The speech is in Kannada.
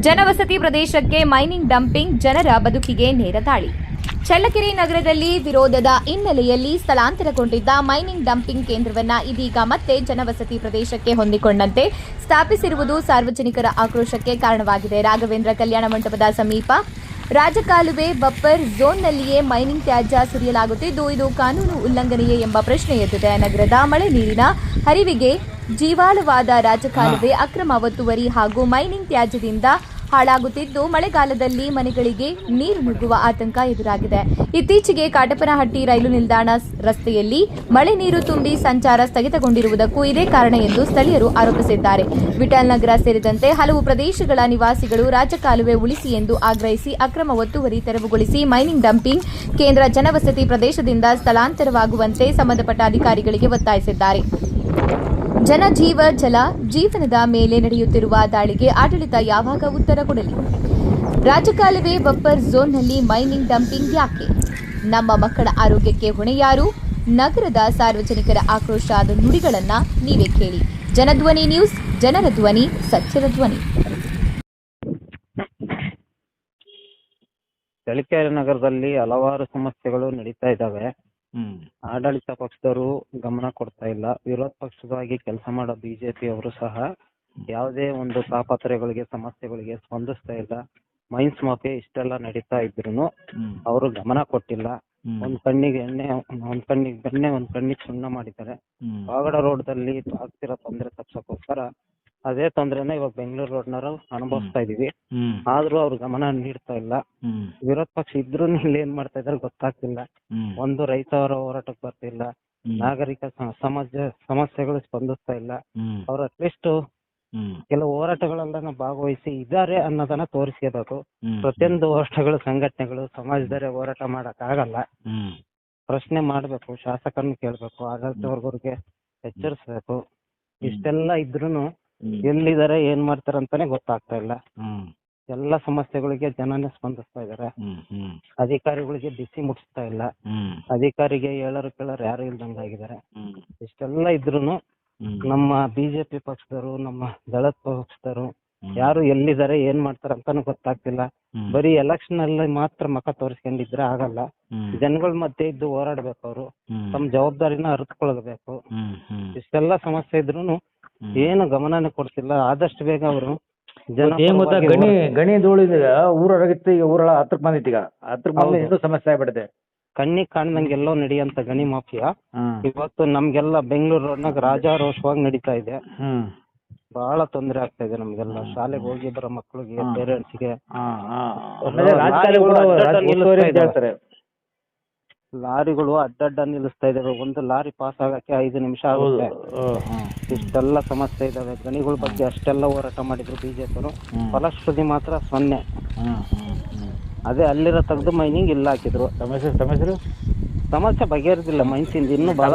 ಜನವಸತಿ ಪ್ರದೇಶಕ್ಕೆ ಮೈನಿಂಗ್ ಡಂಪಿಂಗ್ ಜನರ ಬದುಕಿಗೆ ನೇರ ದಾಳಿ. ಚಳ್ಳಕೆರೆ ನಗರದಲ್ಲಿ ವಿರೋಧದ ಹಿನ್ನೆಲೆಯಲ್ಲಿ ಸ್ಥಳಾಂತರಗೊಂಡಿದ್ದ ಮೈನಿಂಗ್ ಡಂಪಿಂಗ್ ಕೇಂದ್ರವನ್ನು ಇದೀಗ ಮತ್ತೆ ಜನವಸತಿ ಪ್ರದೇಶಕ್ಕೆ ಹೊಂದಿಕೊಂಡಂತೆ ಸ್ಥಾಪಿಸಿರುವುದು ಸಾರ್ವಜನಿಕರ ಆಕ್ರೋಶಕ್ಕೆ ಕಾರಣವಾಗಿದೆ. ರಾಘವೇಂದ್ರ ಕಲ್ಯಾಣ ಮಂಟಪದ ಸಮೀಪ ರಾಜಕಾಲುವೆ ಬಫರ್ ಝೋನ್ನಲ್ಲಿಯೇ ಮೈನಿಂಗ್ ತ್ಯಾಜ್ಯ ಸುರಿಯಲಾಗುತ್ತಿದ್ದು, ಇದು ಕಾನೂನು ಉಲ್ಲಂಘನೆಯೇ ಎಂಬ ಪ್ರಶ್ನೆ ಎದ್ದಿದೆ. ನಗರದ ಮಳೆ ನೀರಿನ ಹರಿವಿಗೆ ಜೀವಾಳವಾದ ರಾಜಕಾಲುವೆ ಅಕ್ರಮ ಒತ್ತುವರಿ ಹಾಗೂ ಮೈನಿಂಗ್ ತ್ಯಾಜ್ಯದಿಂದ ಹಾಳಾಗುತ್ತಿದ್ದು, ಮಳೆಗಾಲದಲ್ಲಿ ಮನೆಗಳಿಗೆ ನೀರು ನುಗ್ಗುವ ಆತಂಕ ಎದುರಾಗಿದೆ. ಇತ್ತೀಚೆಗೆ ಕಾಟಪನಹಟ್ಟಿ ರೈಲು ನಿಲ್ದಾಣ ರಸ್ತೆಯಲ್ಲಿ ಮಳೆ ನೀರು ತುಂಬಿ ಸಂಚಾರ ಸ್ಥಗಿತಗೊಂಡಿರುವುದಕ್ಕೂ ಇದೇ ಕಾರಣ ಎಂದು ಸ್ಥಳೀಯರು ಆರೋಪಿಸಿದ್ದಾರೆ. ವಿಠಲ್ ನಗರ ಸೇರಿದಂತೆ ಹಲವು ಪ್ರದೇಶಗಳ ನಿವಾಸಿಗಳು ರಾಜಕಾಲುವೆ ಉಳಿಸಿ ಎಂದು ಆಗ್ರಹಿಸಿ ಅಕ್ರಮ ಒತ್ತುವರಿ ತೆರವುಗೊಳಿಸಿ ಮೈನಿಂಗ್ ಡಂಪಿಂಗ್ ಕೇಂದ್ರ ಜನವಸತಿ ಪ್ರದೇಶದಿಂದ ಸ್ಥಳಾಂತರವಾಗುವಂತೆ ಸಂಬಂಧಪಟ್ಟ ಅಧಿಕಾರಿಗಳಿಗೆ ಒತ್ತಾಯಿಸಿದ್ದಾರೆ. ಜನಜೀವ ಜಲ ಜೀವನದ ಮೇಲೆ ನಡೆಯುತ್ತಿರುವ ದಾಳಿಗೆ ಆಡಳಿತ ಯಾವಾಗ ಉತ್ತರ ಕೊಡಲಿ? ರಾಜಕಾಲುವೆ ಬಫರ್ ಝೋನ್ನಲ್ಲಿ ಮೈನಿಂಗ್ ಡಂಪಿಂಗ್ ಯಾಕೆ? ನಮ್ಮ ಮಕ್ಕಳ ಆರೋಗ್ಯಕ್ಕೆ ಹೊಣೆ ಯಾರು? ನಗರದ ಸಾರ್ವಜನಿಕರ ಆಕ್ರೋಶದ ನುಡಿಗಳನ್ನು ನೀವೇ ಕೇಳಿ. ಜನಧ್ವನಿ ನ್ಯೂಸ್, ಜನರ ಧ್ವನಿ, ಸತ್ಯದ ಧ್ವನಿ. ಚಳ್ಳಕೆರೆ ನಗರದಲ್ಲಿ ಹಲವಾರು ಸಮಸ್ಯೆಗಳು ನಡೀತಾ ಇದ್ದಾವೆ. ಆಡಳಿತ ಪಕ್ಷದವರು ಗಮನ ಕೊಡ್ತಾ ಇಲ್ಲ. ವಿರೋಧ ಪಕ್ಷವಾಗಿ ಕೆಲಸ ಮಾಡೋ ಬಿಜೆಪಿ ಅವರು ಸಹ ಯಾವುದೇ ಒಂದು ತಾಪತ್ರಯಗಳಿಗೆ ಸಮಸ್ಯೆಗಳಿಗೆ ಸ್ಪಂದಿಸ್ತಾ ಇಲ್ಲ. ಮೈನ್ಸ್ ಮಾಫಿಯಾ ಇಷ್ಟೆಲ್ಲ ನಡೀತಾ ಇದ್ರು ಅವರು ಗಮನ ಕೊಟ್ಟಿಲ್ಲ. ಒಂದ್ ಕಣ್ಣಿಗೆ ಎಣ್ಣೆ, ಒಂದ್ ಕಣ್ಣಿಗೆ ಬೆಣ್ಣೆ, ಒಂದ್ ಕಣ್ಣಿಗೆ ಸುಣ್ಣ ಮಾಡಿದ್ದಾರೆ. ಪಾವಗಡ ರೋಡ್ದಲ್ಲಿ ಆಗ್ತಿರೋ ತೊಂದರೆ ತಪ್ಸಕ್ಕೋಸ್ಕರ ಅದೇ ತೊಂದ್ರೆನ ಇವಾಗ ಬೆಂಗಳೂರು ರೋಡ್ನವರು ಅನುಭವಿಸ್ತಾ ಇದೀವಿ. ಆದ್ರೂ ಅವ್ರು ಗಮನ ನೀಡ್ತಾ ಇಲ್ಲ. ವಿರೋಧ ಪಕ್ಷ ಇದ್ರು ಇಲ್ಲಿ ಏನ್ ಮಾಡ್ತಾ ಇದಾರೆ ಗೊತ್ತಾಗ್ತಿಲ್ಲ. ಒಂದು ರೈತರ ಹೋರಾಟಕ್ಕೆ ಬರ್ತಿಲ್ಲ. ನಾಗರಿಕ ಸಮಾಜ ಸಮಸ್ಯೆಗಳು ಸ್ಪಂದಿಸ್ತಾ ಇಲ್ಲ. ಅವ್ರು ಅಟ್ಲೀಸ್ಟ್ ಕೆಲವು ಹೋರಾಟಗಳೆಲ್ಲ ಭಾಗವಹಿಸಿ ಇದ್ದಾರೆ ಅನ್ನೋದನ್ನ ತೋರಿಸಬೇಕು. ಪ್ರತಿಯೊಂದು ಹೋರಾಟಗಳು ಸಂಘಟನೆಗಳು ಸಮಾಜದರೆ ಹೋರಾಟ ಮಾಡಕ್ ಆಗಲ್ಲ. ಪ್ರಶ್ನೆ ಮಾಡ್ಬೇಕು, ಶಾಸಕರನ್ನ ಕೇಳ್ಬೇಕು, ಆಡಳಿತ ವರ್ಗರಿಗೆ ಎಚ್ಚರಿಸ್ಬೇಕು. ಇಷ್ಟೆಲ್ಲ ಇದ್ರೂನು ಎಲ್ಲಿದ್ದಾರೆ ಏನ್ ಮಾಡ್ತಾರ ಅಂತಾನೆ ಗೊತ್ತಾಗ್ತಾ ಇಲ್ಲ. ಎಲ್ಲ ಸಮಸ್ಯೆಗಳಿಗೆ ಜನನೇ ಸ್ಪಂದಿಸ್ತಾ ಇದಾರೆ. ಅಧಿಕಾರಿಗಳಿಗೆ ಬಿಸಿ ಮುಟ್ಟಿಸ್ತಾ ಇಲ್ಲ. ಅಧಿಕಾರಿಗೆ ಹೇಳೋರು ಕೇಳೋರು ಯಾರು ಇಲ್ದಂಗಾಗಿದ್ದಾರೆ. ಇಷ್ಟೆಲ್ಲ ಇದ್ರೂನು ನಮ್ಮ ಬಿಜೆಪಿ ಪಕ್ಷದವರು, ನಮ್ಮ ದಳದ ಪಕ್ಷದವರು ಯಾರು ಎಲ್ಲಿದ್ದಾರೆ ಏನ್ ಮಾಡ್ತಾರ ಅಂತಾನು ಗೊತ್ತಾಗ್ತಿಲ್ಲ. ಬರೀ ಎಲೆಕ್ಷನ್ ಅಲ್ಲಿ ಮಾತ್ರ ಮುಖ ತೋರಿಸ್ಕೊಂಡಿದ್ರೆ ಆಗಲ್ಲ. ಜನಗಳ ಮಧ್ಯೆ ಇದ್ದು ಹೋರಾಡ್ಬೇಕು. ಅವರು ತಮ್ಮ ಜವಾಬ್ದಾರಿನ ಅರಿತುಕೊಳ್ಬೇಕು. ಇಷ್ಟೆಲ್ಲ ಸಮಸ್ಯೆ ಇದ್ರೂನು ಏನು ಗಮನನೇ ಕೊಡ್ತಿಲ್ಲ. ಆದಷ್ಟು ಬೇಗ ಅವರು ಗಣಿ ಧೂಳಿದಾಗ ಊರೊಳಗಿತ್ತು, ಈಗ ಊರೊಳ ಹತ್ರ ಬಂದಿತ್ತು. ಈಗ ಹತ್ರ ಬಂದ ಇನ್ನೂ ಸಮಸ್ಯೆ ಆಗ್ಬಿಟ್ಟಿದೆ. ಕಣ್ಣಿಗೆ ಕಾಣ್ದಂಗೆಲ್ಲೋ ನಡೆಯಂತ ಗಣಿ ಮಾಫಿಯಾ ಇವತ್ತು ನಮ್ಗೆಲ್ಲ ಬೆಂಗಳೂರು ರೋಡ್ನಾಗ ರಾಜಾರೋಷವಾಗಿ ನಡೀತಾ ಇದೆ. ಬಹಳ ತೊಂದರೆ ಆಗ್ತಾ ಇದೆ ನಮ್ಗೆಲ್ಲ. ಶಾಲೆಗೆ ಹೋಗಿ ಬರೋ ಮಕ್ಕಳಿಗೆ, ಪೇರೆಂಟ್ಸ್ಗೆ ಲಾರಿಗಳು ಅಡ್ಡಡ್ಡ ನಿಲ್ಲಿಸ್ತಾ ಇದಾವೆ. ಒಂದು ಲಾರಿ ಪಾಸ್ ಆಗಕ್ಕೆ 5 ನಿಮಿಷ ಆಗುತ್ತೆ. ಇಷ್ಟೆಲ್ಲ ಸಮಸ್ಯೆ ಇದಾವೆ. ಗಣಿಗಳ ಬಗ್ಗೆ ಅಷ್ಟೆಲ್ಲ ಹೋರಾಟ ಮಾಡಿದ್ರು ಬಿಜೆಪಿಯವರು. ಫಲಶ್ರುತಿ ಮಾತ್ರ 0. ಅದೇ ಅಲ್ಲಿರೋ ತೆಗೆದು ಮೈನಿಂಗ್ ಇಲ್ಲ ಹಾಕಿದ್ರು. ಸಮಸ್ಯೆ ಬಗೆಹರಿದಿಲ್ಲ. ಮೈನ್ಸಿಂದ ಇನ್ನೂ ಬಹಳ